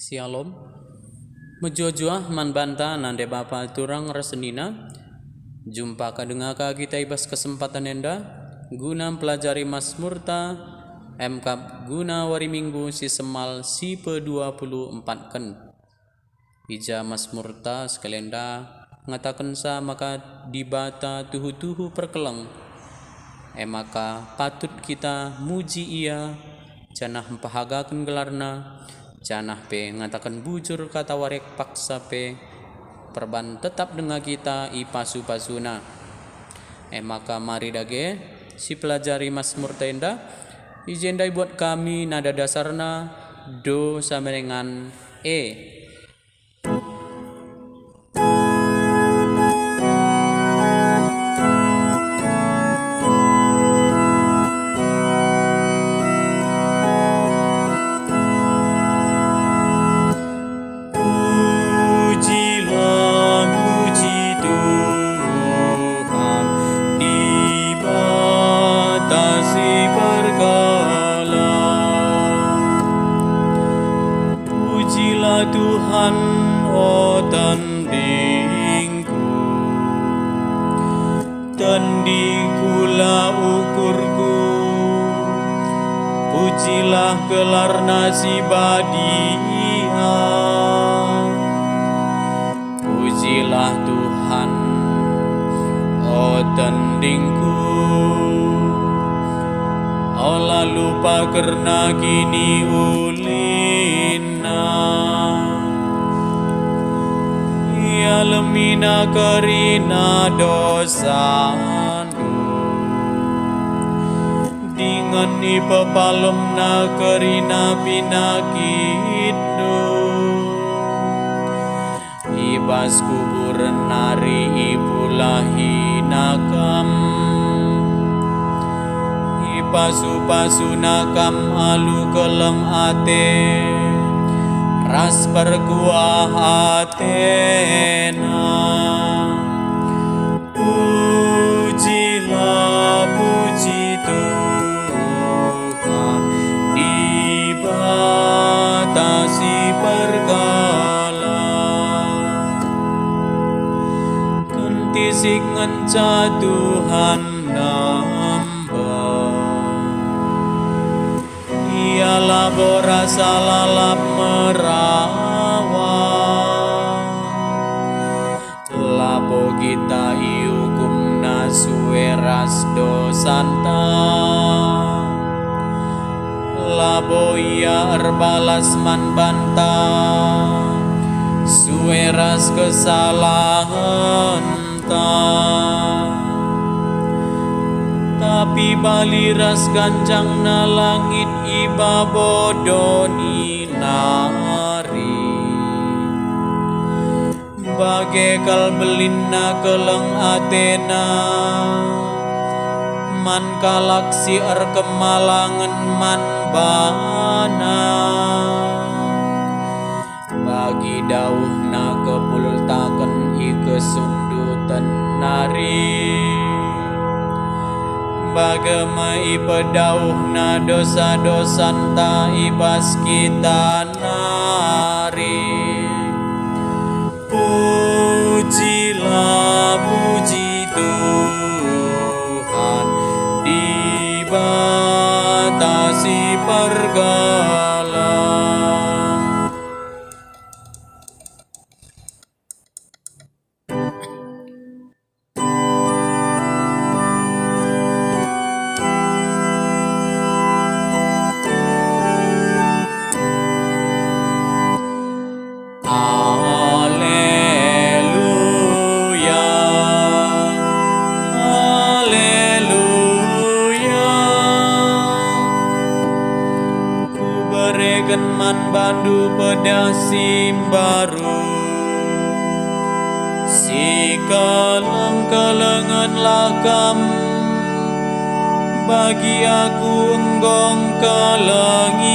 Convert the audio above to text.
Shalom. Mejojoah man banta nande bapa turang resenina. Jumpa kadengaka kita ibas kesempatan enda guna pelajari Mazmurta MK guna wari minggu si semal si pe-24 ken. Ija Mazmurta sekalenda ngatakan sa maka dibata tuhu-tuhu perkeleng. Maka patut kita muji ia janah empahagakan gelarna. Janah pe ngatakan bujur kata warek paksa pe perban tetap dengan kita ipasu-pasuna. Maka mari dage si pelajari Mazmur tenda ijendai buat kami nada dasarna do samenengan e. Tuhan, oh tandingkulah ukurku, pujilah gelarna si badia. Pujilah Tuhan, oh tandingku, oh lupa karena kini ulina. Ya lemina karina dosandu dengan ipapalem na karina pinakitdu ibas kubur nari ipulahi nakam ipasu-pasu nakam alu keleng ate ras perkuah Athena. Pujilah puji Tuhan dibatasi perkala kentisik ngenca Tuhan nambah ialah borasa lalap merawat lapo kita iukum nasueras dosanta labo ia erbalas man banta sueras kesalahan tapi baliras ganjang na langit iba bodoni nari bagekal belinna keleng Athena man kalaksi kemalangan man bana bagi dauhna kepultaken ikesundutan nari bagema ipedauhna dosa-dosanta ibas kita nari. Pujilah puji Tuhan dibatasi pergala man bandu pedasim baru si kaleng-kalengan lakam bagi aku enggong kalengi